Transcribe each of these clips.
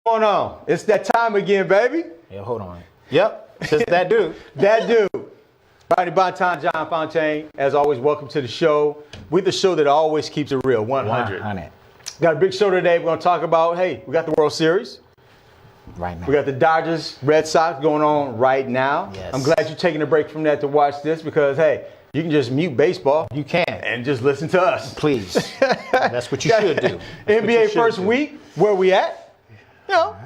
going on? It's that time again, baby. Yeah, hold on. Yep, it's just that dude. That dude. Rodney Bonton, John Fontaine. As always, welcome to the show. We're the show that always keeps it real, 100. 100. Got a big show today. We're going to talk about, we got the World Series. Right now. We got the Dodgers, Red Sox going on right now. Yes. I'm glad you're taking a break from that to watch this because, you can just mute baseball. You can. And just listen to us. Please. That's what you should do. NBA first week, where we at?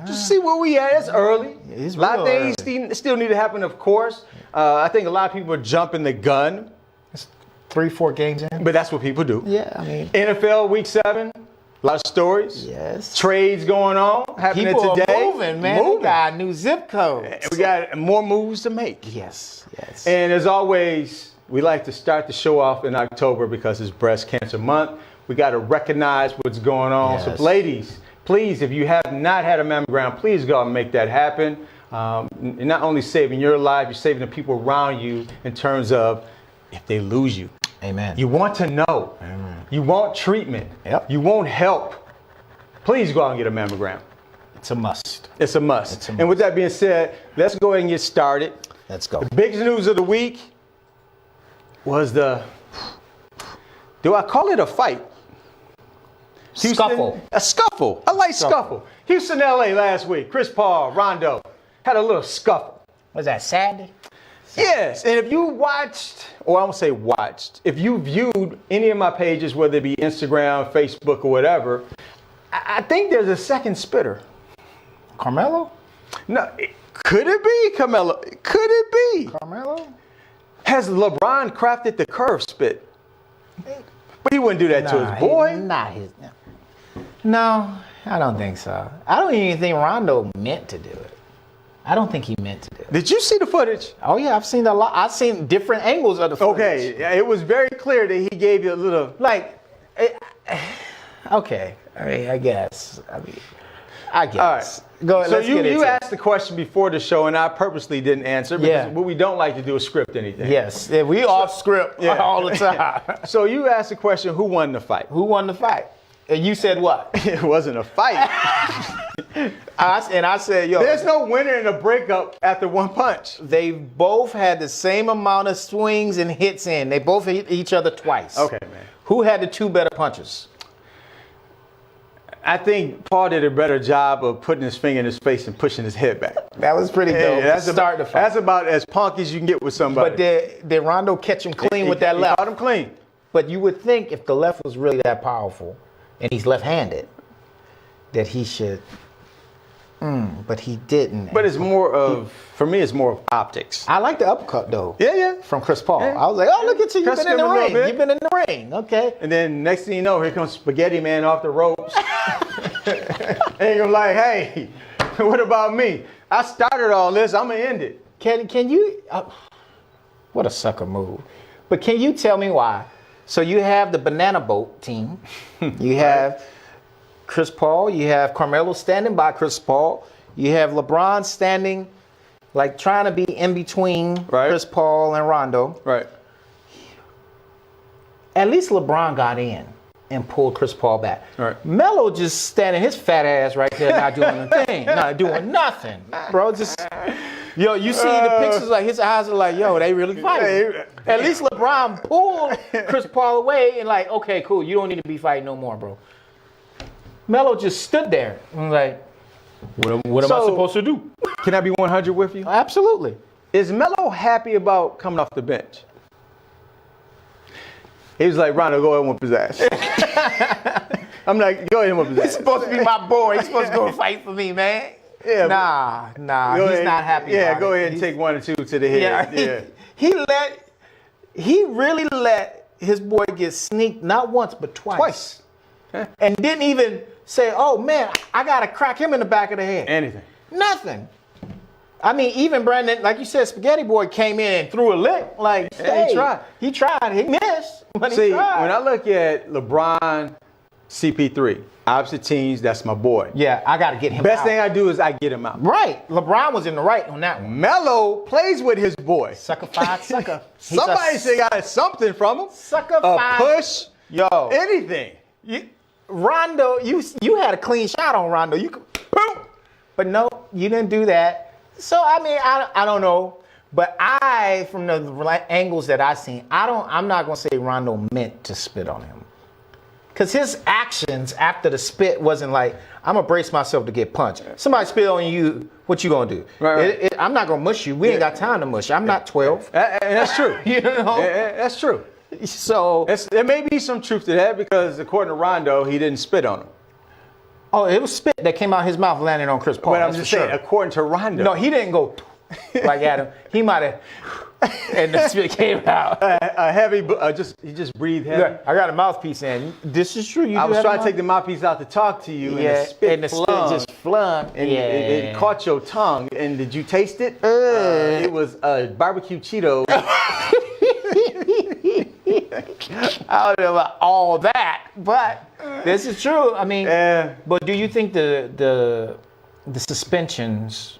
Just see where we at. It's early. It's a lot of real things still need to happen, of course. I think a lot of people are jumping the gun. It's 3-4 games in. But that's what people do. Yeah, I mean. NFL week 7, a lot of stories. Yes. Trades going on, happening people today. Are moving, man. We got new zip codes. And we got more moves to make. Yes. And as always, we like to start the show off in October because it's Breast Cancer Month. We got to recognize what's going on. Yes. So, ladies, please, if you have not had a mammogram, please go out and make that happen. You're not only saving your life, you're saving the people around you in terms of if they lose you. Amen. You want to know. Amen. You want treatment. Yep. You want help. Please go out and get a mammogram. It's a must. It's a must. It's a must. And with that being said, let's go ahead and get started. Let's go. The biggest news of the week was do I call it a fight? Scuffle. A scuffle. A light scuffle. Houston, LA last week. Chris Paul, Rondo had a little scuffle. Was that Saturday? Yes. And if you watched, or I won't say watched, if you viewed any of my pages, whether it be Instagram, Facebook, or whatever, I think there's a second spitter. Carmelo? No, could it be Carmelo? Could it be? Carmelo? Has LeBron crafted the curve spit? But he wouldn't do that to his boy. No, I don't think so. I don't even think Rondo meant to do it. I don't think he meant to do it. Did you see the footage? Oh yeah, I've seen a lot. I've seen different angles of the footage. Okay, it was very clear that he gave you a little. Okay, I guess. I guess. All right. Go ahead. So let's get into you it. asked the question before the show, and I purposely didn't answer because what we don't like to do is script anything. Yes, we off script all the time. So you asked the question, who won the fight? Who won the fight? And you said what? It wasn't a fight. I said, yo. There's no winner in a breakup after one punch. They both had the same amount of swings and hits in. They both hit each other twice. Okay, man. Who had the two better punches? I think Paul did a better job of putting his finger in his face and pushing his head back. That was pretty dope. That's about as punk as you can get with somebody. But did Rondo catch him clean with that left? He caught him clean. But you would think if the left was really that powerful, and he's left-handed, that he should. But he didn't. But it's more of, for me, it's more of optics. I like the uppercut though. Yeah. From Chris Paul. Yeah. I was like, oh, look at you. You've been in the ring. You've been in the ring. Okay. And then next thing you know, here comes Spaghetti Man off the ropes. And you're like, hey, what about me? I started all this. I'm going to end it. Can you? What a sucker move. But can you tell me why? So you have the Banana Boat team. You have Chris Paul. You have Carmelo standing by Chris Paul. You have LeBron standing, like trying to be in between Chris Paul and Rondo. Right. At least LeBron got in and pulled Chris Paul back. Right. Melo just standing his fat ass right there, not doing a thing, not doing nothing, bro. Just you see the pictures, like his eyes are like, yo, they really fighting. At least LeBron pulled Chris Paul away and like, okay, cool, you don't need to be fighting no more, bro. Melo just stood there and like, what am I supposed to do? Can I be 100 with you? Absolutely. Is Melo happy about coming off the bench? He was like, Rondo, go ahead and whoop his ass. I'm like, go ahead and whoop his ass. He's supposed to be my boy. He's supposed to go fight for me, man. Yeah, nah, he's not happy. Yeah, go ahead and take 1 or 2 to the head. Yeah, he really let his boy get sneaked not once but twice. And didn't even say, oh man, I gotta crack him in the back of the head. Anything. Nothing. I mean, even Brandon, like you said, Spaghetti Boy came in and threw a lick. Like, he tried. He tried. He missed, but See, he tried. when I look at LeBron, CP3, opposite teams, that's my boy. Yeah, I got to get him Best out. thing I do is I get him out. Right. LeBron was in the right on that one. Melo plays with his boy. Sucker-fied sucker. Somebody should got something from him. Sucker-fied. A push. Yo. Anything. Rondo, you had a clean shot on Rondo. You could, boom. But no, you didn't do that. So I mean, I don't know. But from the angles that I've seen, I'm not gonna say Rondo meant to spit on him. Because his actions after the spit wasn't like, I'm going to brace myself to get punched. Somebody spit on you, what you going to do? Right. I'm not going to mush you. We ain't got time to mush you. I'm not 12. And that's true. You know? That's true. So. There may be some truth to that because according to Rondo, he didn't spit on him. Oh, it was spit that came out his mouth landing on Chris Paul. But I'm just saying, according to Rondo. No, he didn't go like at him. He might have. And the spit came out. A heavy, he just breathed heavy. Yeah, I got a mouthpiece in. This is true. I was trying to take the mouthpiece out to talk to you, and the spit just flung. And it caught your tongue. And did you taste it? It was barbecue Cheetos. I don't know about all that, but this is true. I mean, but do you think the suspensions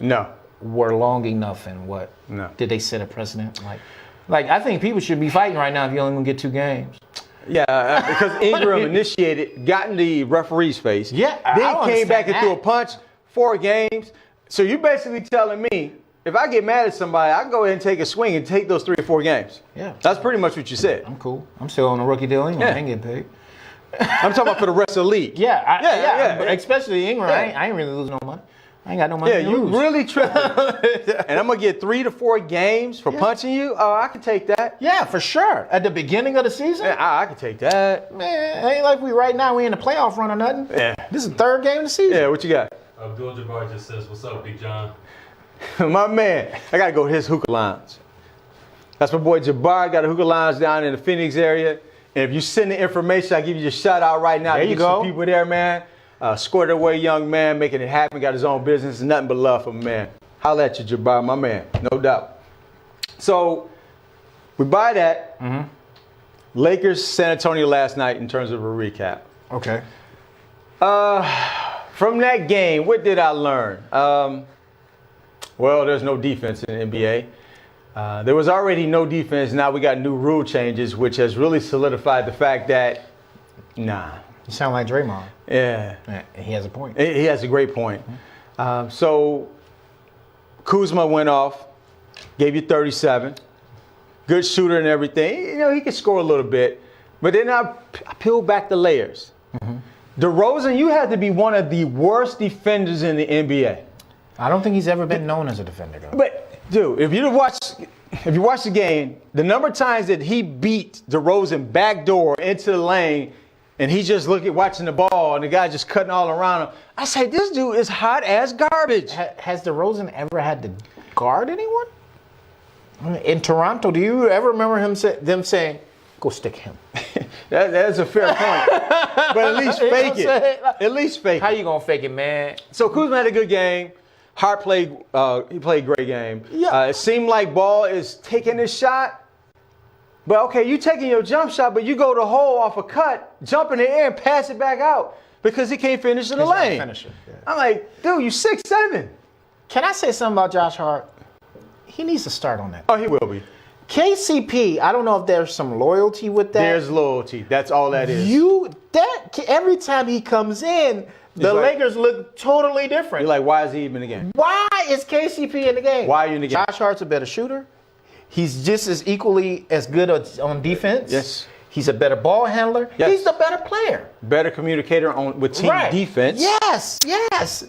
were long enough, and what? No. Did they set a precedent? Like I think people should be fighting right now if you only gonna get 2 games. Yeah, because Ingram got in the referee's face. Yeah, then came back and threw a punch. 4 games. So you basically telling me if I get mad at somebody, I can go ahead and take a swing and take those 3 or 4 games. Yeah, that's pretty much what you said. I'm cool. I'm still on a rookie deal anyway. I ain't getting paid. I'm talking about for the rest of the league. Yeah. But especially Ingram, I ain't really losing no money. I ain't got no money to lose. You really tripping. And I'm going to get 3 to 4 games for punching you? Oh, I can take that. Yeah, for sure. At the beginning of the season? Yeah, I can take that. Man, ain't like we in the playoff run or nothing. Yeah. This is the 3rd game of the season. Yeah, what you got? Abdul Jabbar just says, "What's up, Big John?" My man, I got to go to his hookah lounge. That's my boy Jabbar. Got a hookah lounge down in the Phoenix area. And if you send the information, I'll give you a shout out right now. There you go. Some people there, man. Squared away young man, making it happen, got his own business, nothing but love for him, man. Holla at you, Jabbar, my man, no doubt. So we buy that. Mm-hmm. Lakers, San Antonio last night in terms of a recap. Okay. From that game, what did I learn? Well, there's no defense in the NBA. There was already no defense. Now we got new rule changes, which has really solidified the fact that, You sound like Draymond. Yeah. He has a point. He has a great point. So Kuzma went off, gave you 37. Good shooter and everything. You know, he could score a little bit. But then I peeled back the layers. Mm-hmm. DeRozan, you had to be one of the worst defenders in the NBA. I don't think he's ever been known as a defender, though. But, dude, if you watch the game, the number of times that he beat DeRozan backdoor into the lane, and he's just watching the ball, and the guy just cutting all around him. I say, this dude is hot as garbage. Has DeRozan ever had to guard anyone? In Toronto, do you ever remember them saying, go stick him? That's a fair point. But at least fake it. At least fake it. How you going to fake it, man? So Kuzma had a good game. Hart played a great game. Yeah. It seemed like Ball is taking his shot. But, okay, you taking your jump shot, but you go to the hole off a cut, jump in the air, and pass it back out because he can't finish in the lane. Yeah. I'm like, dude, you 6'7". Can I say something about Josh Hart? He needs to start on that. Oh, he will be. KCP, I don't know if there's some loyalty with that. There's loyalty. That's all that is. Every time he comes in, the Lakers look totally different. You're like, why is he even in the game? Why is KCP in the game? Why are you in the game? Josh Hart's a better shooter. He's just as equally as good on defense. Yes. He's a better ball handler. Yes. He's the better player. Better communicator with team defense. Yes.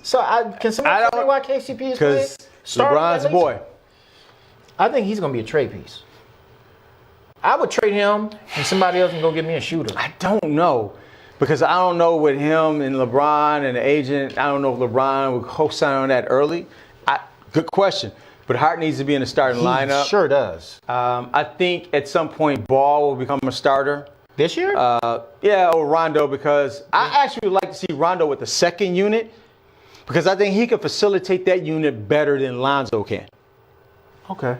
So can somebody tell me why KCP is playing? Because LeBron's a boy. I think he's going to be a trade piece. I would trade him and somebody else can go get me a shooter. I don't know. Because I don't know with him and LeBron and the agent, I don't know if LeBron would co-sign on that early. Good question. But Hart needs to be in the starting lineup. Sure does. I think at some point Ball will become a starter. This year? Or Rondo, because I actually would like to see Rondo with the second unit because I think he can facilitate that unit better than Lonzo can. Okay.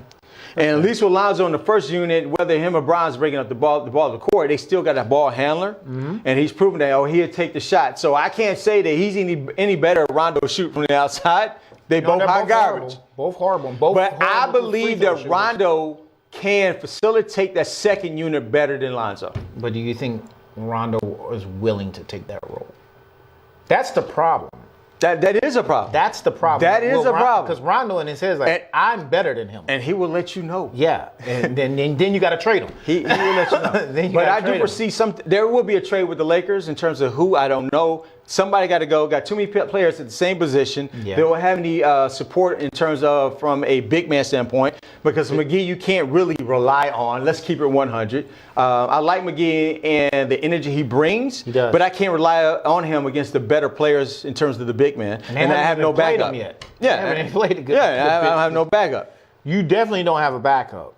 And at least with Lonzo in the first unit, whether him or Bron's breaking up the ball to the court, they still got a ball handler. Mm-hmm. And he's proven that, he'll take the shot. So I can't say that he's any better at Rondo shoot from the outside. They're both hot garbage. Both horrible. But I believe that Rondo can facilitate that second unit better than Lonzo. But do you think Rondo is willing to take that role? That's the problem. That is a problem. That's the problem. That is a problem. Because Rondo in his head is like, And- I'm better than him. And he will let you know. Yeah, and then you got to trade him. He will let you know. Then you But gotta I do trade him. foresee there will be a trade with the Lakers in terms of who, I don't know. Somebody got to go. Got too many players at the same position. Yeah. They don't have any support in terms of from a big man standpoint because McGee you can't really rely on. Let's keep it 100. I like McGee and the energy he brings, does. but I can't rely on him against the better players in terms of the big man. they And I haven't have no even played backup him yet. Yeah, They haven't even played a good. yeah, good I have no backup. You definitely don't have a backup.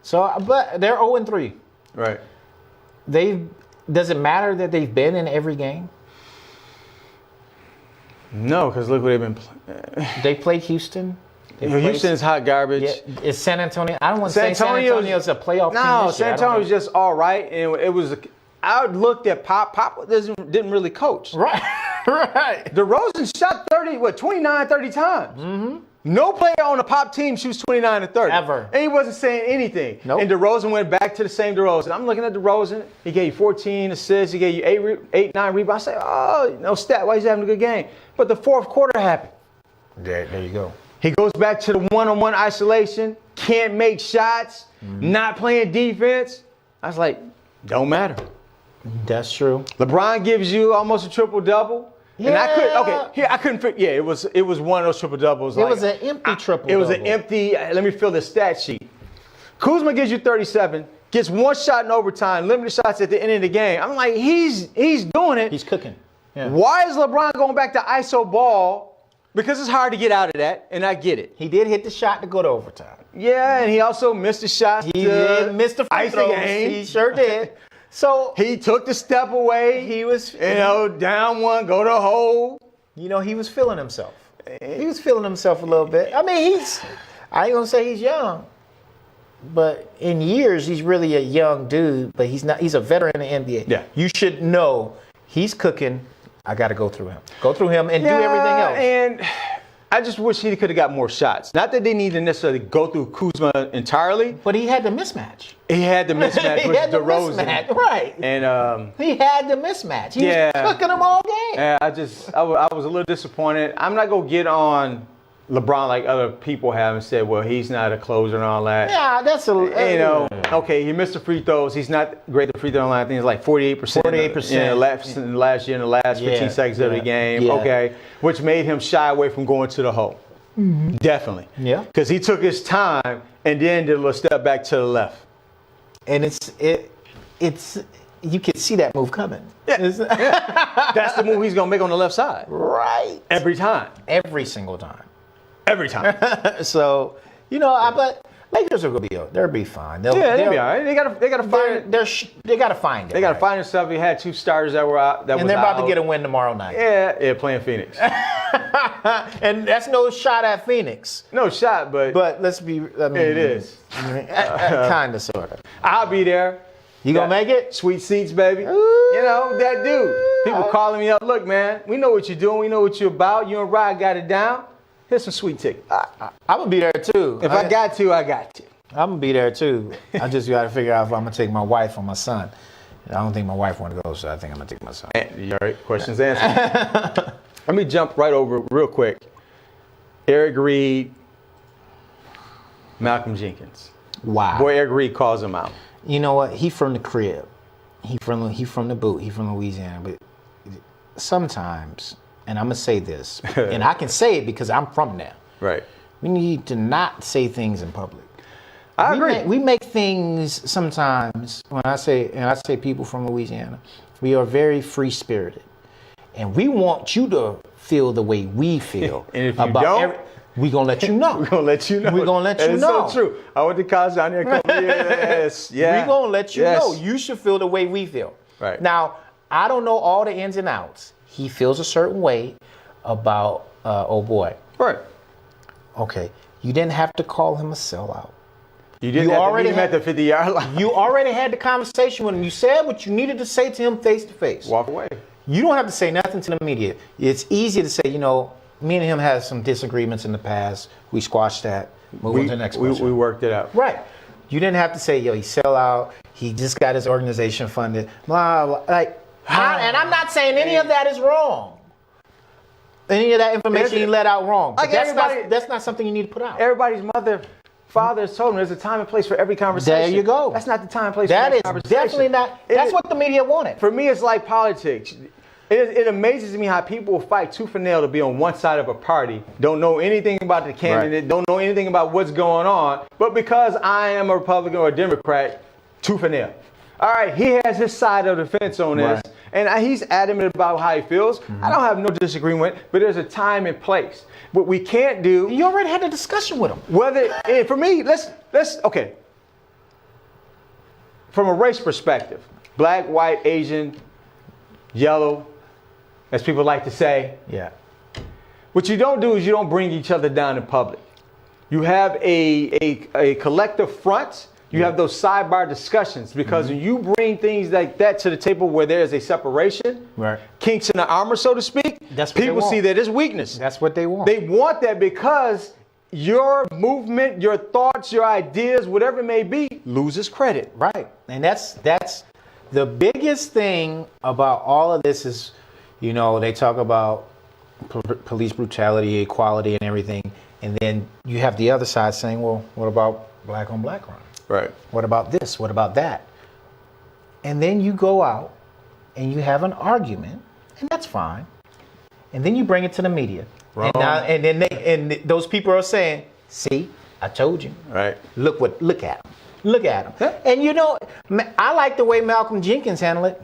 So, but they're 0-3. Right. Does it matter that they've been in every game? No, because look what they've been playing. They played Houston. They played- Houston's hot garbage. Yeah, is San Antonio? I don't want to San say San Antonio's- Antonio's a playoff team. No, this year. San I don't Antonio was know. just all right, and it was. I looked at Pop. Pop didn't really coach. Right, right. DeRozan shot 29, 30 times. Mm-hmm. No player on the Pop team shoots 29 and 30 Ever. and he wasn't saying anything. Nope. And DeRozan went back to the same DeRozan. I'm looking at DeRozan. He gave you 14 assists. He gave you 9 rebounds. I say, oh, no stat. Why he's having a good game? But the fourth quarter happened. There you go. He goes back to the one-on-one isolation, can't make shots, not playing defense. I was like, don't matter. That's true. LeBron gives you almost a triple-double. And I couldn't figure, it was one of those triple-doubles. It was an empty triple. It was an empty, let me fill the stat sheet. Kuzma gives you 37, gets one shot in overtime, limited shots at the end of the game. I'm like, he's doing it. He's cooking. Yeah. Why is LeBron going back to ISO ball? Because it's hard to get out of that, and I get it. He did hit the shot to go to overtime. Yeah, and he also missed a shot. He did miss the free ice the throws. game. He sure did. So He took the step away. he was, Down one, go to hole. he was feeling himself. He was feeling himself a little bit. I mean, I ain't gonna say he's young, but in years he's really a young dude. But he's not. He's a veteran in the NBA. Yeah. You should know he's cooking. I got to go through him. Go through him and do everything else. And I just wish he could have got more shots. Not that they need to necessarily go through Kuzma entirely. But he had the mismatch. He had the mismatch He with had the DeRozan. mismatch, right. And He had the mismatch. He Yeah. was cooking them all game. I was a little disappointed. I'm not going to get on LeBron like other people have and said, well, he's not a closer and all that. Yeah, that's a Okay, he missed the free throws. He's not great at the free throw line. I think it's like 48%. 48%. In the last year, in the last 15 seconds of the game. Yeah. Okay, which made him shy away from going to the hole. Mm-hmm. Definitely. Yeah. Because he took his time and then did a little step back to the left. And it's you can see that move coming. That's the move he's going to make on the left side. Right. Every time. Every single time. Every time. So, but Lakers are they'll be fine. They'll be all right. They gotta find. They gotta find it. They gotta find themselves. He had 2 starters that were out. And they're about to get a win tomorrow night. Yeah, playing Phoenix. And that's no shot at Phoenix. No shot, but let's be. It is. Kind of, sort of. I'll be there. You gonna make it? Sweet seats, baby. That dude. People calling me up. Look, man, we know what you're doing. We know what you're about. You and Rod got it down. Here's some sweet tickets. I'm gonna be there too. If I got to, I got to. I'm gonna be there too. I just got to figure out if I'm gonna take my wife or my son. I don't think my wife want to go, so I think I'm gonna take my son. All right, questions answered. Let me jump right over real quick. Eric Reed, Malcolm Jenkins. Wow. Boy, Eric Reed calls him out. You know what? He from the crib. He from the boot. He from Louisiana. But sometimes, and I'm gonna say this, and I can say it because I'm from there. Right. We need to not say things in public. I agree. We make things sometimes. When I say people from Louisiana, we are very free spirited, and we want you to feel the way we feel. And if you don't, we gonna let you know. We're gonna let you know. We're gonna let you know. It's so true. I went to college down there. Yes. Yeah. We're gonna let you Yes. know. You should feel the way we feel. Right. Now, I don't know all the ins and outs. He feels a certain way about old boy. Right. Okay. You didn't have to call him a sellout. You didn't have to meet him at the 50-yard line. You already had the conversation with him. You said what you needed to say to him face to face. Walk away. You don't have to say nothing to the media. It's easy to say, me and him had some disagreements in the past. We squashed that. Move on to the next question. We worked it out. Right. You didn't have to say, he sell out. He just got his organization funded. Blah, blah. And I'm not saying any of that is wrong. Any of that information you let out wrong. But Like everybody- that's not something you need to put out. Everybody's father has told them there's a time and place for every conversation. There you go. That's not the time and place That for every is conversation. definitely not. That's what the media wanted. For me, it's like politics. It amazes me how people will fight tooth and nail to be on one side of a party, don't know anything about the candidate, don't know anything about what's going on, but because I am a Republican or a Democrat, tooth and nail. All right, he has his side of the fence on this, and he's adamant about how he feels. I don't have no disagreement, but there's a time and place. What we can't do. You already had a discussion with him. For me, let's okay. From a race perspective, black, white, Asian, yellow, as people like to say. Yeah. What you don't do is you don't bring each other down in public. You have a collective front. You have those sidebar discussions because when you bring things like that to the table where there is a separation, kinks in the armor, so to speak, people see that as weakness. That's what they want. They want that because your movement, your thoughts, your ideas, whatever it may be, loses credit. Right. And that's the biggest thing about all of this is, they talk about police brutality, equality, and everything. And then you have the other side saying, well, what about black on black crime? Right. What about this? What about that? And then you go out and you have an argument, and that's fine. And then you bring it to the media. Wrong. And then those people are saying, see, I told you. Right. Look at him. Look at him. And I like the way Malcolm Jenkins handled it.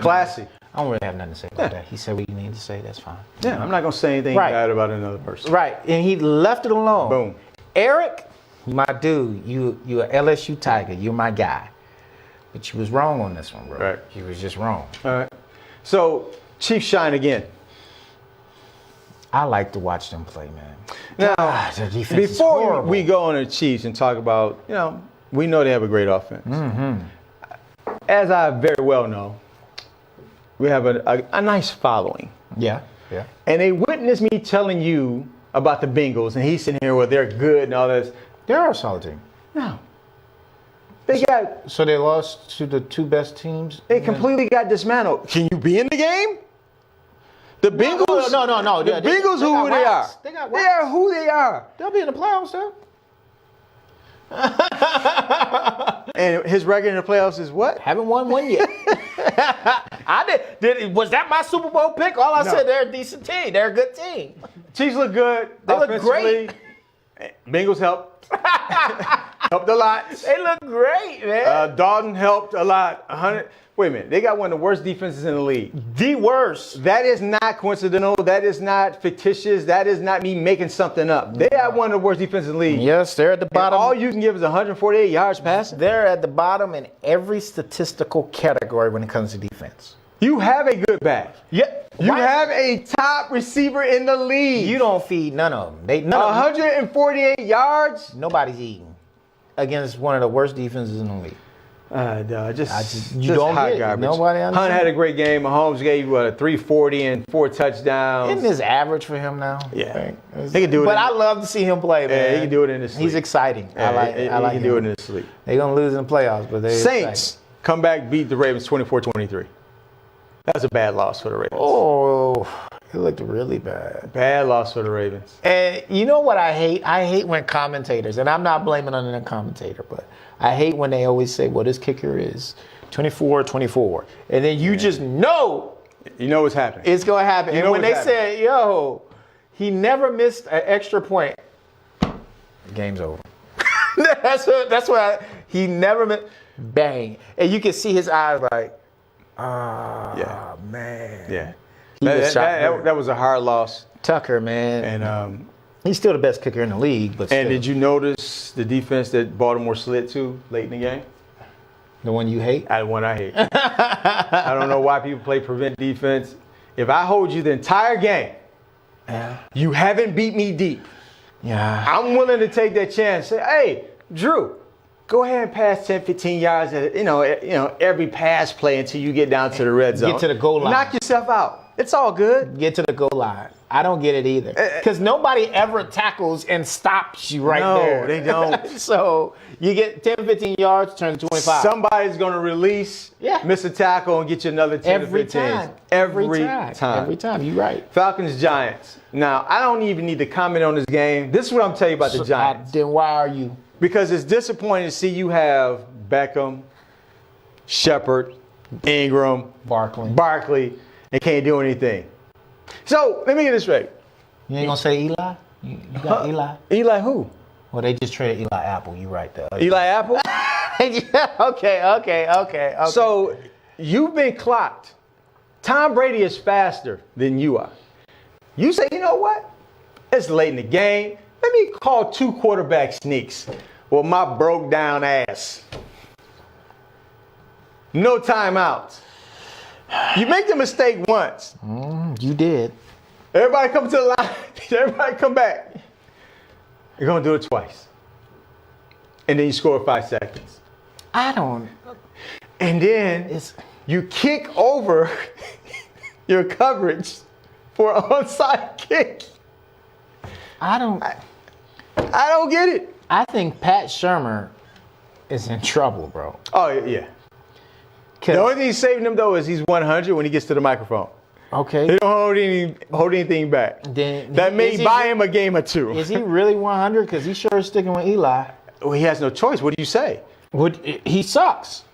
Classy. I don't really have nothing to say about that. He said what you need to say, that's fine. Yeah, I'm not going to say anything bad about another person. Right. And he left it alone. Boom. Eric, my dude, you a LSU Tiger. You're my guy. But you was wrong on this one, bro. Right. You was just wrong. All right. So, Chiefs shine again. I like to watch them play, man. Now, their defense is before horrible. we go on the Chiefs and talk about, we know they have a great offense. As I very well know, we have a nice following. Yeah. Yeah. And they witness me telling you about the Bengals, and he's sitting here where they're good and all this. They're a solid team. No. They got. So they lost to the two best teams? They completely got dismantled. Can you be in the game? The Bengals. No. The Bengals, who they are. They got They are who they are. They'll be in the playoffs, though. And his record in the playoffs is what? Haven't won one yet. Was that my Super Bowl pick? All I said, they're a decent team. They're a good team. Chiefs look good. They look great. Bengals helped. Helped a lot. They look great, man. Dalton helped a lot. Wait a minute. They got one of the worst defenses in the league. The worst. That is not coincidental. That is not fictitious. That is not me making something up. They have one of the worst defenses in the league. Yes, they're at the bottom. And all you can give is 148 yards passing. They're at the bottom in every statistical category when it comes to defense. You have a good back. Yeah. You have a top receiver in the league. You don't feed none of them. None of them. 148 yards. Nobody's eating against one of the worst defenses in the league. You don't get it. garbage. Nobody understands. Hunt had a great game. Mahomes gave you 340 and 4 touchdowns. Isn't this average for him now? Yeah. He can do it. But I love to see him play, man. Yeah, he can do it in his sleep. He's exciting. Yeah, I like he him. can do it in his sleep. They're going to lose in the playoffs, but they're Saints exciting. come back, beat the Ravens 24-23. That was a bad loss for the Ravens. Oh, it looked really bad. Bad loss for the Ravens. And you know what I hate? I hate when commentators, and I'm not blaming on the commentator, but I hate when they always say, well, this kicker is 24-24. And then you just know You know what's happening. it's going to happen. You And know when what's they say, yo, he never missed an extra point, the game's over. That's why he never missed. Bang. And you can see his eyes like, man. Yeah. was shocked. That was a hard loss. Tucker, man. And he's still the best kicker in the league. But and still. did you notice the defense that Baltimore slid to late in the game? The one you hate? The one I hate. I don't know why people play prevent defense. If I hold you the entire game, you haven't beat me deep. Yeah. I'm willing to take that chance. Say, hey, Drew, go ahead and pass 10, 15 yards at every pass play until you get down to the red zone. Get to the goal line. Knock yourself out. It's all good. Get to the goal line. I don't get it either. Because nobody ever tackles and stops you right there. No, they don't. So you get 10, 15 yards, turn to 25. Somebody's going to release, miss a tackle, and get you another 10 every or 15. time. Every time. Every time. You're right. Falcons, Giants. Now, I don't even need to comment on this game. This is what I'm telling you about the Giants. Then why are you? Because it's disappointing to see you have Beckham, Shepard, Ingram, Barkley, and can't do anything. So, let me get this straight. You ain't going to say Eli? You got Eli? Eli who? Well, they just traded Eli Apple. You right there. Eli Apple? Yeah, okay. So, you've been clocked. Tom Brady is faster than you are. You say, you know what? It's late in the game. Let me call 2 quarterback sneaks with my broke down ass. No timeouts. You make the mistake once. You did. Everybody come to the line. Everybody come back. You're going to do it twice. And then you score 5 seconds. I don't. And then you kick over your coverage for an onside kick. I don't get it. I think Pat Shurmur is in trouble, bro. Oh, yeah. The only thing saving him, though, is he's 100 when he gets to the microphone. Okay. He don't hold anything back. That may buy him a game or 2. Is he really 100? Because he sure is sticking with Eli. Well, he has no choice. What do you say? He sucks.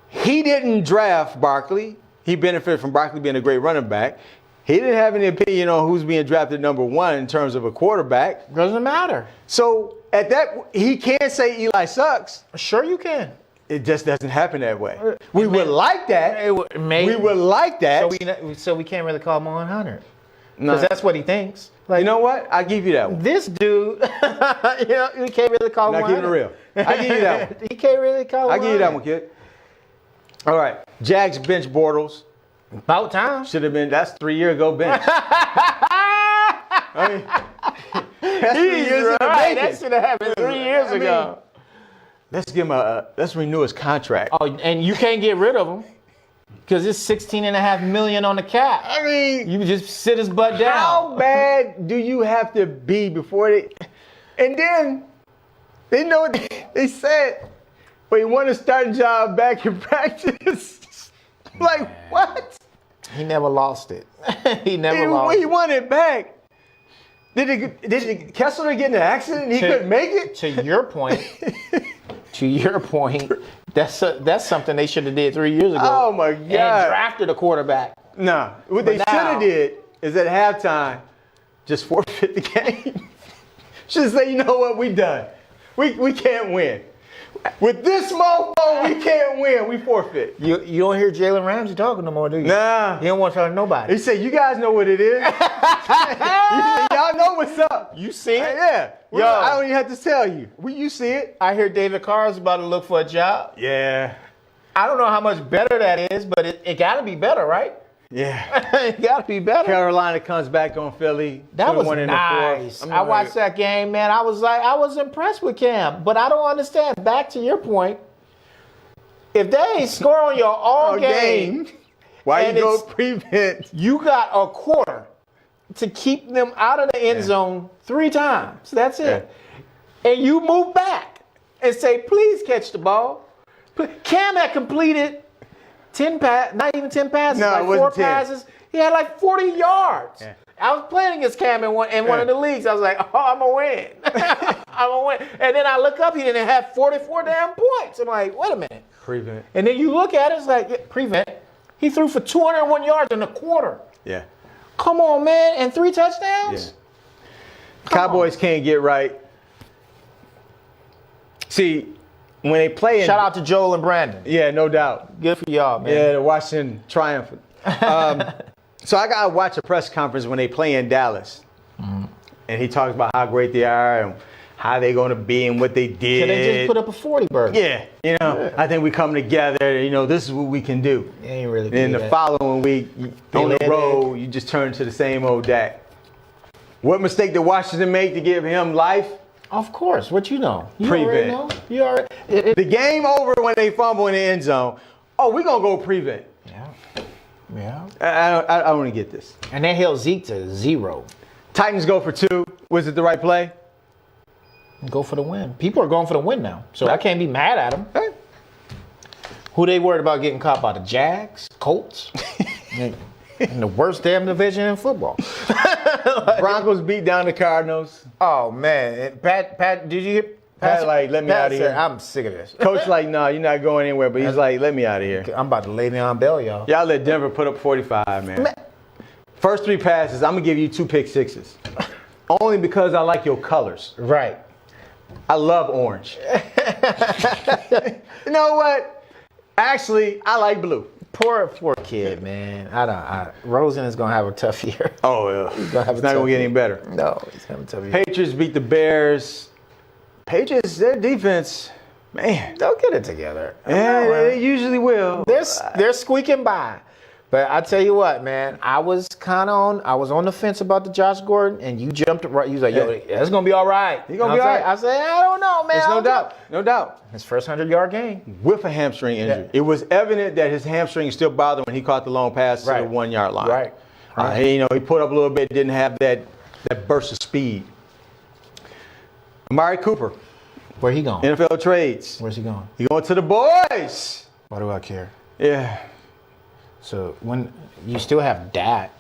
He didn't draft Barkley. He benefited from Barkley being a great running back. He didn't have any opinion on who's being drafted number 1 in terms of a quarterback. Doesn't matter. So at that, he can't say Eli sucks. Sure you can. It just doesn't happen that way. We would like that. We would like that. So we can't really call him 100. No. Because that's what he thinks. You know what? I'll give you that one. This dude, we can't really call him 100. Now keep it real. I'll give you that one. He can't really call him 100. I'll give you that one, kid. All right. Jags bench Bortles. About time. Should have been, that's 3 years ago bench. I mean, that's 3 years ago. That should have happened 3 years ago. Let's give him let's renew his contract. Oh, and you can't get rid of him because it's $16.5 million on the cap. I mean, you just sit his butt down. How bad do you have to be before they? And then they know what they said. But he won a starting job back in practice. Like what? He never lost it. He lost. He won it back. Did Kessler get in an accident and he couldn't make it? To your point. That's something they should have did 3 years ago. Oh my God! And drafted a quarterback. No, what they should have did is at halftime, just forfeit the game. Should say, you know what, we done. We can't win. With this mofo, we can't win. We forfeit. You don't hear Jalen Ramsey talking no more, do you? Nah. He don't want to talk to nobody. He said, you guys know what it is. Y'all know what's up. You see it? Yeah. Yo. I don't even have to tell you. You see it. I hear David Carr's about to look for a job. Yeah. I don't know how much better that is, but it got to be better, right? Yeah. It got to be better. Carolina comes back on Philly. That was nice. I watched that game, man. I was impressed with Cam, but I don't understand. Back to your point, if they ain't score on your all game, why you go prevent? You got a quarter to keep them out of the end zone 3 times. That's it. Yeah. And you move back and say, please catch the ball. Cam had completed 10 not even 10 passes, no, like 4 passes. He had like 40 yards. Yeah. I was playing against Cam in one of the leagues. I was like, oh, I'm going to win. I'm going to win. And then I look up, he didn't have 44 damn points. I'm like, wait a minute. Prevent. And then you look at it, it's like, prevent. He threw for 201 yards in a quarter. Yeah. Come on, man. And 3 touchdowns? Yeah. Cowboys can't get right. See, when they play Shout out to Joel and Brandon. Yeah, no doubt. Good for y'all, man. Yeah, the Washington triumphant. So I got to watch a press conference when they play in Dallas. Mm-hmm. And he talks about how great they are and how they're going to be and what they did. Can they just put up a 40 burger? Yeah, I think we come together, this is what we can do. They ain't really And the following week, on the road, you just turn to the same old Dak. What mistake did Washington make to give him life? Of course. What you know? You prevent. Already know? You already. The game over when they fumble in the end zone. Oh, we're going to go prevent. Yeah. Yeah. I don't want to get this. And they held Zeke to 0. Titans go for 2. Was it the right play? Go for the win. People are going for the win now, so I can't be mad at them. Hey. Who they worried about getting caught by? The Jags, Colts, in the worst damn division in football. Broncos beat down the Cardinals. Oh man, Pat, did you hear? Pat, like, let me Pat out of said, here. I'm sick of this. Coach like, no, you're not going anywhere. But he's like, let me out of here. I'm about to lay down Bell, y'all. Y'all let Denver put up 45, man. First 3 passes, I'm going to give you 2 pick sixes. Only because I like your colors. Right. I love orange. You know what? Actually, I like blue. Poor kid, man. Rosen is gonna have a tough year. Oh, yeah. He's gonna have It's a not tough going to get year. any better. No, he's gonna have a tough year. Patriots beat the Bears. Patriots, their defense, man. They'll get it together. Yeah, they usually will. They're squeaking by. But I tell you what, man, I was on the fence about the Josh Gordon, and you jumped right. You was like, yo, it's gonna be all right. He's going to be all right. I said, I don't know, man. There's no doubt. No doubt. His first 100-yard game. With a hamstring injury. Yeah. It was evident that his hamstring still bothered when he caught the long pass to Right. the 1 yard line. Right. He put up a little bit, didn't have that burst of speed. Amari Cooper, Where he going? NFL trades. Where's he going? He going to the boys. Why do I care? Yeah. So when you still have Dak,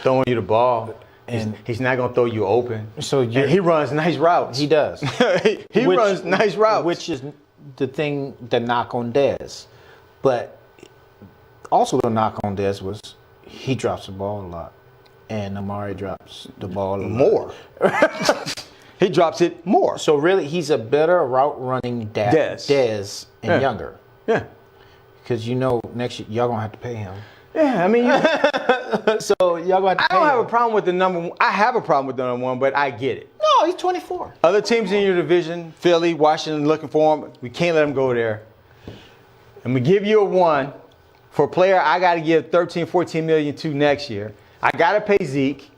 Throwing you the ball. And- he's not going to throw you open. so you, And he runs nice routes. he does. he runs nice routes. Which is the knock on Dez. But also the knock on Dez was he drops the ball a lot. And Amari drops the ball a lot. more. He drops it more. So really, he's a better route running Dez and Yeah. younger. Yeah. Because next year, y'all going to have to pay him. Yeah, I mean, I So y'all going to have to pay don't him. have a problem with the number one. I have a problem with the number 1, but I get it. No, he's 24. Other teams in your division, Philly, Washington, looking for him. We can't let him go there. I'm going to give you a 1 for a player I got to give 13, 14 million to next year. I got to pay Zeke.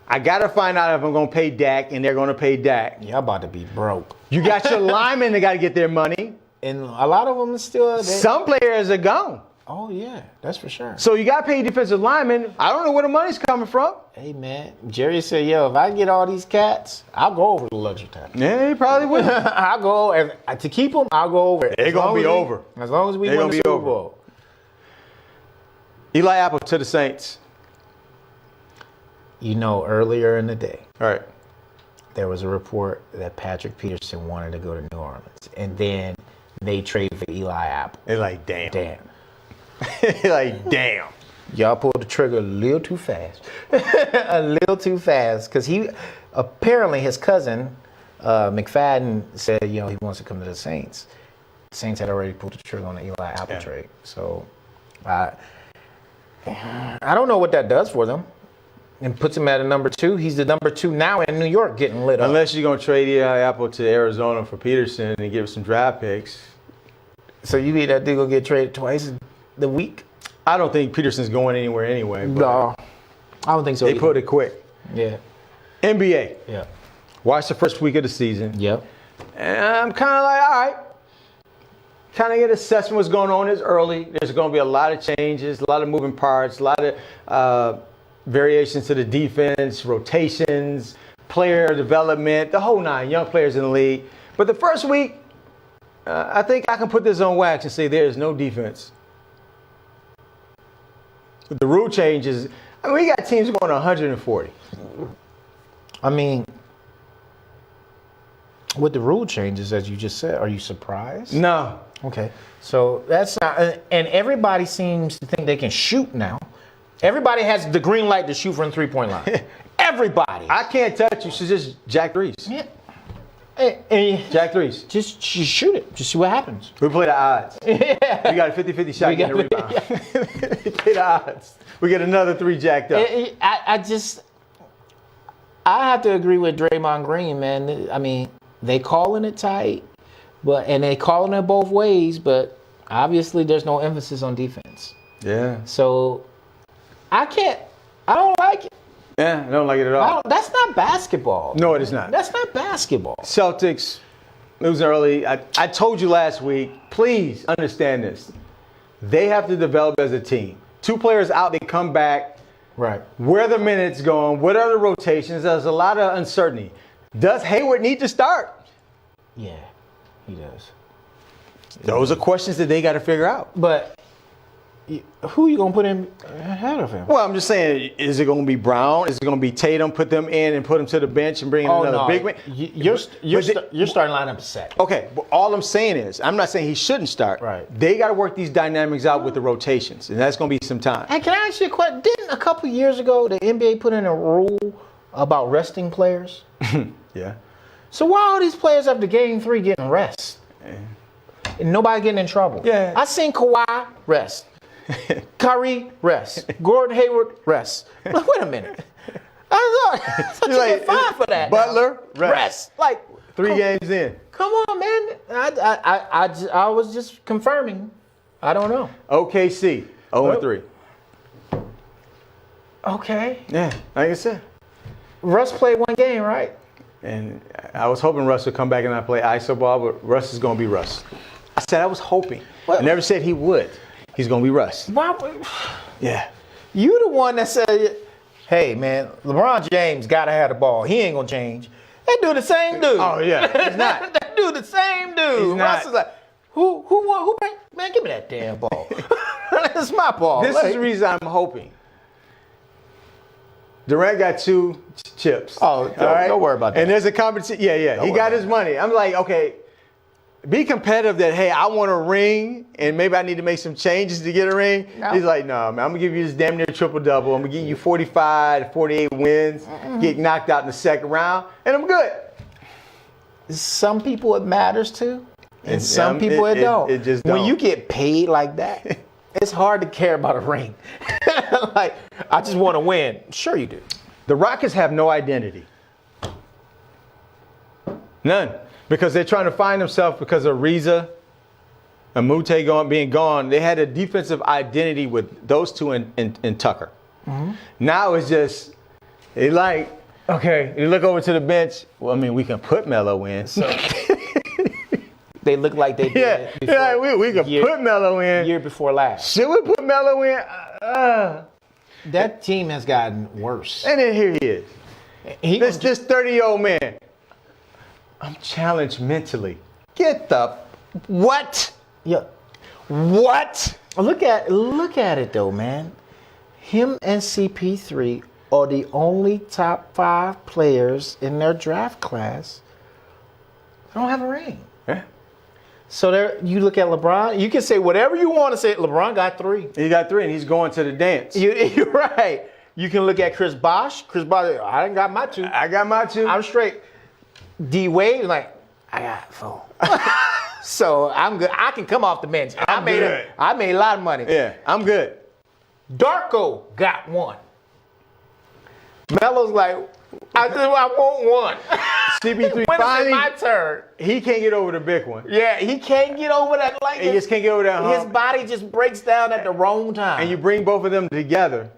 I got to find out if I'm going to pay Dak, and they're going to pay Dak. Y'all about to be broke. You got your linemen that got to get their money. And a lot of them are still. Some players are gone. Oh, yeah, that's for sure. So you got to pay defensive linemen. I don't know where the money's coming from. Hey, man, Jerry said, yo, if I get all these cats, I'll go over the luxury tax. Yeah, he probably will. I'll go, to keep them, I'll go over it. They're As gonna long be as we- over. As long as we They're win gonna the be Super over. Bowl. Eli Apple to the Saints. Earlier in the day, All right. there was a report that Patrick Peterson wanted to go to New Orleans. And then they traded for Eli Apple. They're like, damn. Damn. Like, damn. Y'all pulled the trigger a little too fast. A little too fast. Because apparently his cousin, McFadden, said, he wants to come to the Saints. The Saints had already pulled the trigger on the Eli Apple trade. So I don't know what that does for them. And puts him at a number 2. He's the number 2 now in New York getting lit up. Unless you're going to trade Eli Apple to Arizona for Peterson and give some draft picks. So you think that dude gonna get traded twice the week? I don't think Peterson's going anywhere anyway. But No. I don't think so. They either. put it quick. Yeah. NBA. Yeah. Watch the first week of the season. Yep. And I'm kind of like, all right. Kind of get assessment what's going on. It's early. There's going to be a lot of changes, a lot of moving parts, a lot of variations to the defense, rotations, player development, the whole 9, young players in the league. But the first week, I think I can put this on wax and say there is no defense. The rule changes. I mean, we got teams going 140. I mean, with the rule changes, as you just said, are you surprised? No. Okay. So that's not, and everybody seems to think they can shoot now. Everybody has the green light to shoot from the 3-point line. Everybody. I can't touch you, so just jack threes. Yeah. Hey, Jack threes. just shoot it. Just see what happens. We play the odds. We got a 50-50 shot We getting a got- rebound. We play the odds. We get another 3 jacked up. I have to agree with Draymond Green, man. I mean, they calling it tight, and they calling it both ways, but obviously there's no emphasis on defense. Yeah. So I don't like it. Yeah, I don't like it at all. That's not basketball. No, it is not. That's not basketball. Celtics losing early. I told you last week, please understand this. They have to develop as a team. 2 players out, they come back. Right. Where the minutes going? What are the rotations? There's a lot of uncertainty. Does Hayward need to start? Yeah, he does. Those are questions that they got to figure out. But who you gonna put in ahead of him? Well, I'm just saying, is it going to be Brown? Is it going to be Tatum? Put them in and put them to the bench and bring in another big man? Your starting lineup is set. Okay, but all I'm saying is, I'm not saying he shouldn't start. Right. They got to work these dynamics out with the rotations, and that's going to be some time. Hey, can I ask you a question? Didn't a couple years ago the NBA put in a rule about resting players? Yeah. So why all these players after game 3 getting rest? And nobody getting in trouble. Yeah. I seen Kawhi rest. Kyrie rest. Gordon Hayward rest. Like, wait a minute. I thought you get fined for that. Butler Rest. Like 3 games in. Come on, man. I was just confirming. I don't know. OKC 0-3. Okay. Yeah, like I said. Russ played 1 game, right? And I was hoping Russ would come back and not play iso ball, but Russ is going to be Russ. I said I was hoping. I never said he would. He's going to be Russ. Why? Yeah. You the one that said, hey, man, LeBron James got to have the ball. He ain't going to change. That dude the same dude. Oh, yeah. He's not. That dude the same dude. He's Russ not. is like, who, man, give me that damn ball. That's my ball. This is the reason I'm hoping. Durant got 2 chips. Oh, don't worry about that. And there's a competition. Yeah. He got his money. I'm like, okay, be competitive that, hey, I want a ring and maybe I need to make some changes to get a ring. No. He's like, no, man, I'm going to give you this damn near triple-double. I'm going to give you 45, 48 wins, get knocked out in the second round, and I'm good. Some people it matters to, and some it- people it don't. it just When don't. you get paid like that, it's hard to care about a ring. Like, I just want to win. Sure you do. The Rockets have no identity. None. Because they're trying to find themselves because of Ariza and Mute being gone. They had a defensive identity with those 2 and Tucker. Now it's just, they like, okay, you look over to the bench. Well, I mean, we can put Melo in. So. They look like they did we can put Melo in. year before last. Should we put Melo in? That team has gotten worse. And then here he is. This 30-year-old man. I'm challenged mentally. Get the what? Yeah. What? Look at it though, man. Him and CP3 are the only top 5 players in their draft class that don't have a ring. Yeah. So there, you look at LeBron. You can say whatever you want to say. LeBron got 3. He got 3 and he's going to the dance. You're right. You can look at Chris Bosh. Chris Bosh, I didn't got my 2. I got my 2. I'm straight. D Wade, like, I got 4. So I'm good. I can come off the bench. I made a lot of money. Yeah, I'm good. Darko got 1. Melo's like, I want 1. CP3 When is it finally, my turn? he can't get over the big one. Yeah, he can't get over that. Like He just can't get over that hump. his body just breaks down at the wrong time. And you bring both of them together.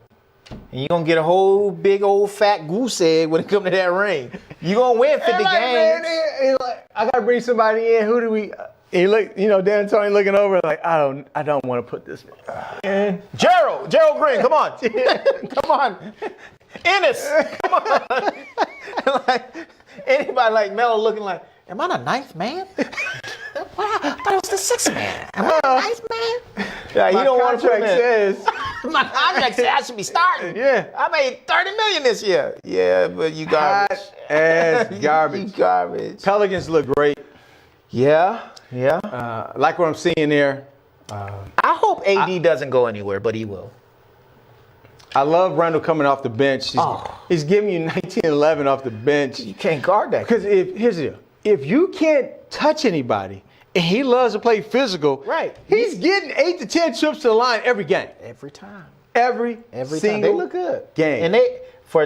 And you're going to get a whole big old fat goose egg when it comes to that ring. You're going to win 50 And like, games. man, I got to bring somebody in. Who do we? He look, Dan Tony looking over like, I don't want to put this in. Gerald Green, come on. Come on. Ennis, come on. Like, anybody like Melo looking like, am I the 9th man? I thought it was the 6th man. Am I the 9th man? Yeah, he My don't want to put him contract in. says, My contract said I should be starting. Yeah. I made $30 million this year. Yeah, but you garbage. hot ass garbage. You garbage. Pelicans look great. Yeah. Like what I'm seeing there. I hope AD doesn't go anywhere, but he will. I love Randall coming off the bench. Oh. He's giving you 19-11 off the bench. You can't guard that. Because here's the deal. If you can't touch anybody, and he loves to play physical, Right. He's getting 8 to 10 trips to the line every game. Every time. Every Time. single They look good. game. And they, for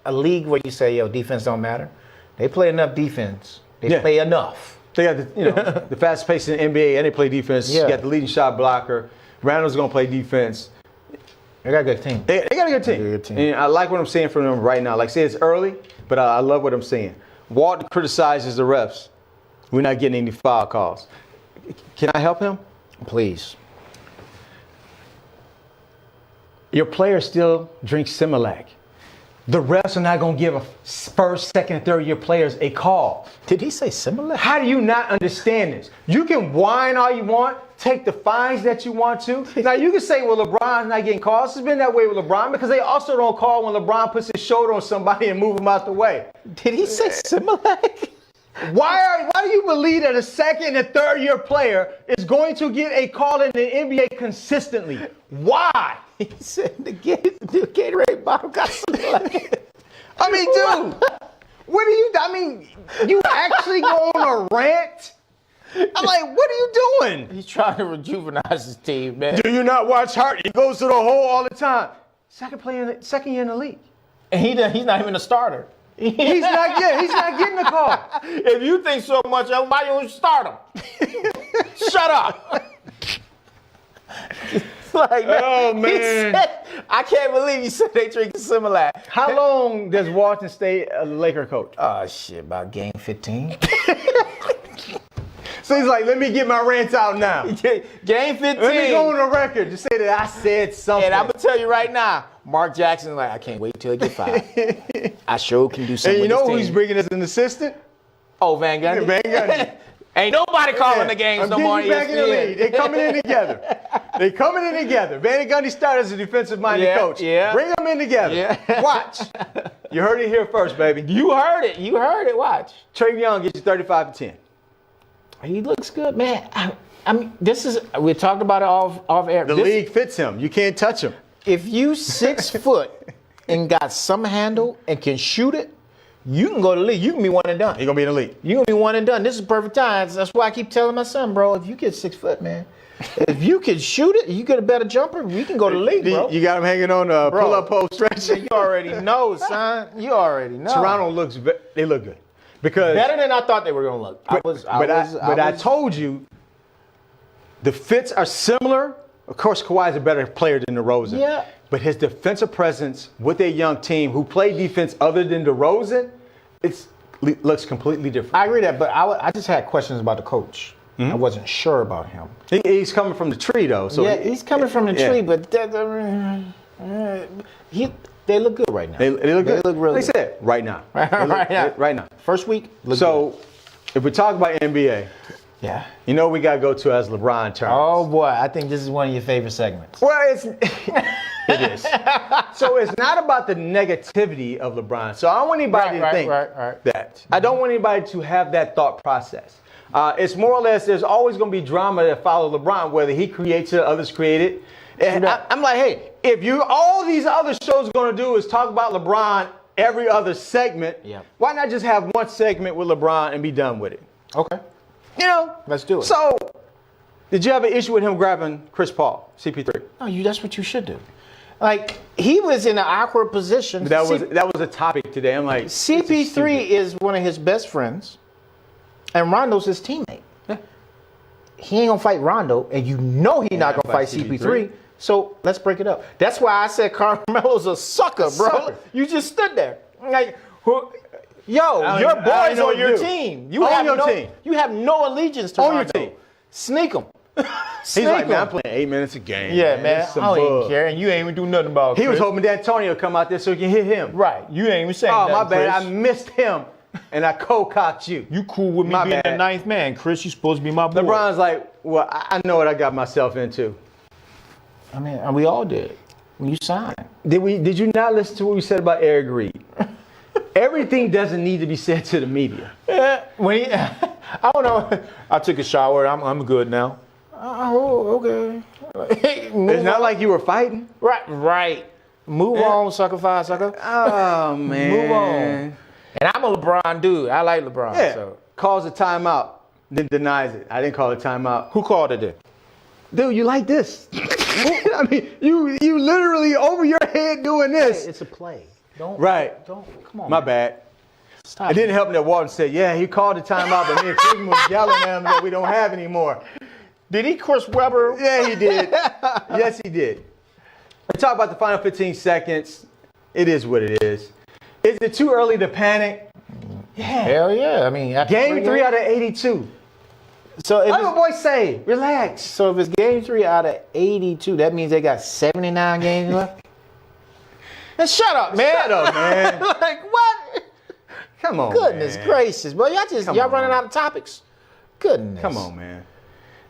a league where you say, yo, defense don't matter, they play enough defense. They play enough. They got the fast pace in the NBA, and they play defense. Yeah. You got the leading shot blocker. Randall's going to play defense. They got a good team. They got a good team. Good team. And I like what I'm seeing from them right now. Like I say, it's early, but I love what I'm seeing. Walton criticizes the refs. We're not getting any foul calls. Can I help him? Please. your players still drink Similac. The refs are not going to give a first, second, and third year players a call. Did he say similar? How do you not understand this? You can whine all you want, take the fines that you want to. Now, you can say, well, LeBron's not getting calls. It's been that way with LeBron because they also don't call when LeBron puts his shoulder on somebody and move him out the way. Did he say similar? Why do you believe that a second and third year player is going to get a call in the NBA consistently? Why? He said the Gatorade bottle got similar. I mean, dude, what are you? I mean, you actually go on a rant? I'm like, what are you doing? He's trying to rejuvenate his team, man. Do you not watch Hart? He goes to the hole all the time. Second year in the league. And he's not even a starter. He's not getting the call. If you think so much of him, why don't you start him? Shut up. Like, Oh, he man. said, I can't believe you said they drinking Similac. How long does Washington stay a Laker coach? Oh, shit, about game 15. So he's like, let me get my rant out now. Game 15. Let me go on the record to say that I said something. And I'm going to tell you right now, Mark Jackson's like, I can't wait till I get fired. I sure can do something And you with know this who team. he's bringing as an assistant? Oh, Van Gundy. Van Gundy. Ain't nobody calling the games I'm no more on getting you back in the ESPN. league. They coming in together. They coming in together. Van Gundy started as a defensive-minded coach. Yeah. Bring them in together. Yeah. Watch. You heard it here first, baby. You heard it. You heard it. Watch. Trey Young gets you 35 to 10. He looks good, man. I mean, this is, we talked about it off air. The league fits him. You can't touch him. If you 6 foot and got some handle and can shoot it, you can go to the league. You can be one and done. He's going to be in the league. You can be one and done. This is perfect time. That's why I keep telling my son, bro, if you get 6 foot, man, if you can shoot it, you get a better jumper, we can go to the league, bro. You got him hanging on a pull-up post stretch. You already know, son. You already know. Toronto they look good. Because better than I thought they were going to look. I told you, the fits are similar. Of course, Kawhi's a better player than DeRozan. Yeah. But his defensive presence with a young team who play defense other than DeRozan, looks completely different. I agree that, but I just had questions about the coach. I wasn't sure about him. He's coming from the tree, though. So yeah, he's coming from the tree, but they look good right now. They look good. They look really They good. said right now. Right now. First week, look So, good. if we talk about NBA, Yeah. you know what we got to go to as LeBron turns. Oh, boy. I think this is one of your favorite segments. Well, it is. So it's not about the negativity of LeBron. So I don't want anybody to think that. I don't want anybody to have that thought process. It's more or less there's always going to be drama that follow LeBron, whether he creates it or others create it. And I'm like, hey, if all these other shows are going to do is talk about LeBron every other segment, why not just have one segment with LeBron and be done with it? Okay. You know? Let's do it. So, did you have an issue with him grabbing Chris Paul, CP3? No, that's what you should do. Like, he was in an awkward position. That was a topic today. I'm like, CP3 is one of his best friends, and Rondo's his teammate. Yeah. He ain't gonna fight Rondo, and you know he's not gonna fight CP3. So let's break it up. That's why I said Carmelo's a sucker, bro. Sucker. You just stood there. Like, your boys on your team. You have no allegiance to On your Rondo. team. Sneak him. He's like, man, I'm playing 8 minutes a game. Yeah, man. It's some I don't even bug. care, and you ain't even do nothing about it. He was hoping D'Antonio would come out there so he can hit him. Right. You ain't even saying Oh, nothing, my bad. Chris. I missed him, and I cold-cocked you. You cool with me My being bad. the ninth man, Chris. You supposed to be my boy. LeBron's like, well, I know what I got myself into. I mean, and we all did when you signed. Did you not listen to what we said about Eric Reed? Everything doesn't need to be said to the media. I don't know. I took a shower. I'm good now. Oh, okay. It's not like you were fighting. Right. Move on, sucker five, sucker. Oh, man. Move on. And I'm a LeBron dude. I like LeBron. Yeah. So. Calls a timeout, then denies it. I didn't call a timeout. Who called it then? Dude, you like this? I mean, you literally over your head doing this. It's a play. Come on. My bad. Stop. It didn't help that Walton said, yeah, he called the timeout, but me and Cleveland was yelling at him that we don't have anymore. Did he Chris Webber? Yeah, he did. Yes, he did. We talk about the final 15 seconds. It is what it is. Is it too early to panic? Yeah. Hell yeah. I mean, Game 3 out of 82. So if Let my it's, boy say, relax. so if it's game 3 out of 82, that means they got 79 games left. Man, shut up, man. Shut up, man. Like what? Come on, Goodness man. gracious, bro. Y'all on. running out of topics. Goodness. Come on, man.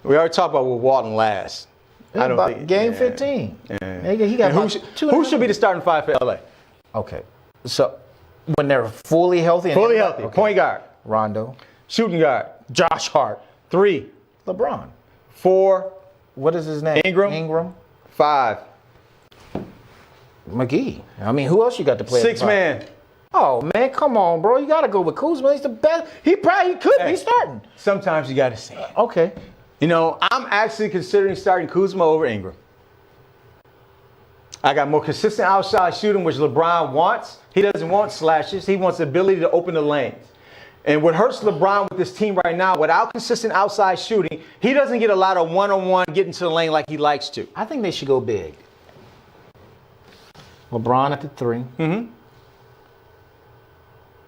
We already talked about what Walton last. I don't About think game yeah. 15. Yeah. Nigga, he got And who, about should, 200. who should be the starting 5 for LA? Okay. So when they're fully healthy. Fully healthy. Okay. Point guard, Rondo. shooting guard, Josh Hart. 3, LeBron. 4, What is his name? Ingram. 5, McGee. I mean, who else you got to play? at the 6 five? man. Oh man, come on, bro. You gotta go with Kuzma. He's the best. He probably could Hey. be starting. Sometimes you got to say it. Okay. You know, I'm actually considering starting Kuzma over Ingram. I got more consistent outside shooting, which LeBron wants. He doesn't want slashes. He wants the ability to open the lanes. And what hurts LeBron with this team right now, without consistent outside shooting, he doesn't get a lot of one-on-one getting to the lane like he likes to. I think they should go big. LeBron at the 3. Mm-hmm.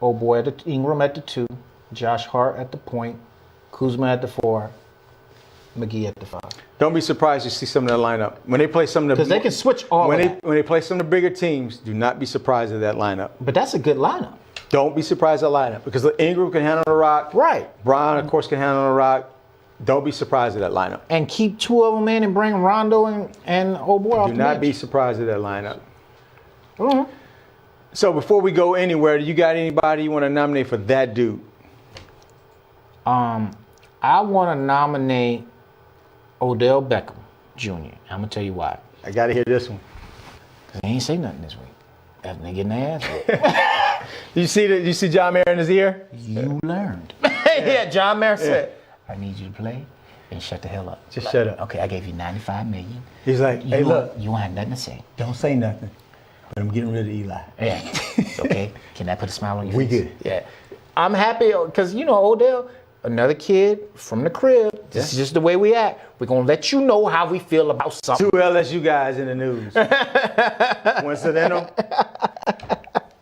Oh boy at the Ingram at the 2. Josh Hart at the point. Kuzma at the 4. McGee at the 5. Don't be surprised to see some of that lineup. When they play some of the Because they can switch all when of they that. when they play some of the bigger teams, do not be surprised at that lineup. But that's a good lineup. Don't be surprised at that lineup because Ingram can handle the rock. Right. Brown, of course, can handle the rock. Don't be surprised at that lineup. And keep 2 of them in and bring Rondo and oh boy off Do the not be bench. surprised at that lineup. Mhm. So before we go anywhere, do you got anybody you want to nominate for that dude? I want to nominate Odell Beckham Jr. I'm gonna tell you why. I got to hear this one. 'Cause he ain't say nothing this week. That nigga getting their ass whooped. You see John Mayer in his ear? You learned. Yeah, John Mayer said, I need you to play and shut the hell up. Just shut up. Okay, I gave you $95 million. He's like, hey, You look, won't- you won't have nothing to say. don't say nothing. But I'm getting rid of Eli. Yeah. It's okay. Can I put a smile on your We face? good. Yeah. I'm happy because, you know, Odell, another kid from the crib. This is just the way we act. We're going to let you know how we feel about something. 2 LSU guys in the news. Coincidental?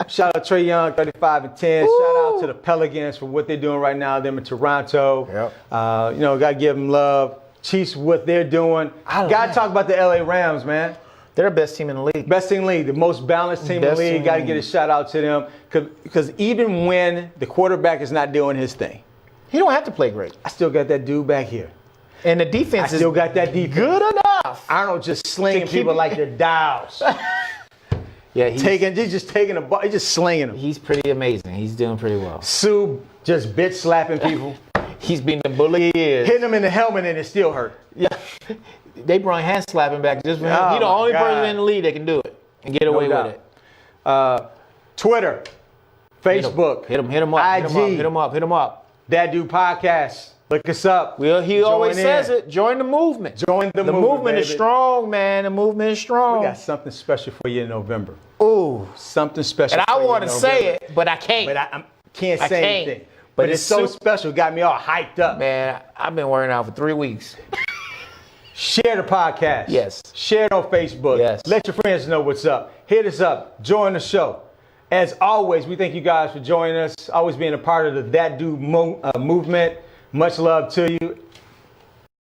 Shout out Trae Young, 35 and 10. Shout out to the Pelicans for what they're doing right now. Them in Toronto. Yep. You know, got to give them love. Chiefs, what they're doing. I Got to like- talk about the LA Rams, man. They're the best team in the league. Best team in the league, the most balanced team in the Best team league. in Got the to get a league. shout out to them. Because even when the quarterback is not doing his thing, He don't have to play great. I still got that dude back here. And the I defense is still got that defense. good enough. Arnold just slinging To keep people it- like they're dials. Yeah, he's He's just taking the ball. He's just slinging them. he's pretty amazing. He's doing pretty well. Sue just bitch slapping people, He's been the bully he is. hitting them in the helmet, and it still hurt. Yeah. They brought hand slapping back just for him. Oh, He's the my only God. person in the league that can do it and get away doubt. with it. Twitter, Facebook, Hit him up. IG, Hit him up. That Dude Podcast. Look us up. Well, he Join always in. says it. Join the movement. Join the The movement, movement is baby. strong, man. The movement is We strong. got something special for you in November. Ooh. Something special. And I for you want in to November. say it, but I can't. but I can't I say can't. anything. But But it's it's so super- special. Got me all hyped up. Man, I've been working out for 3 weeks. Share the podcast. Yes. Share it on Facebook. Yes. Let your friends know what's up. Hit us up. Join the show. As always, we thank you guys for joining us. Always being a part of the That Dude movement. Much love to you.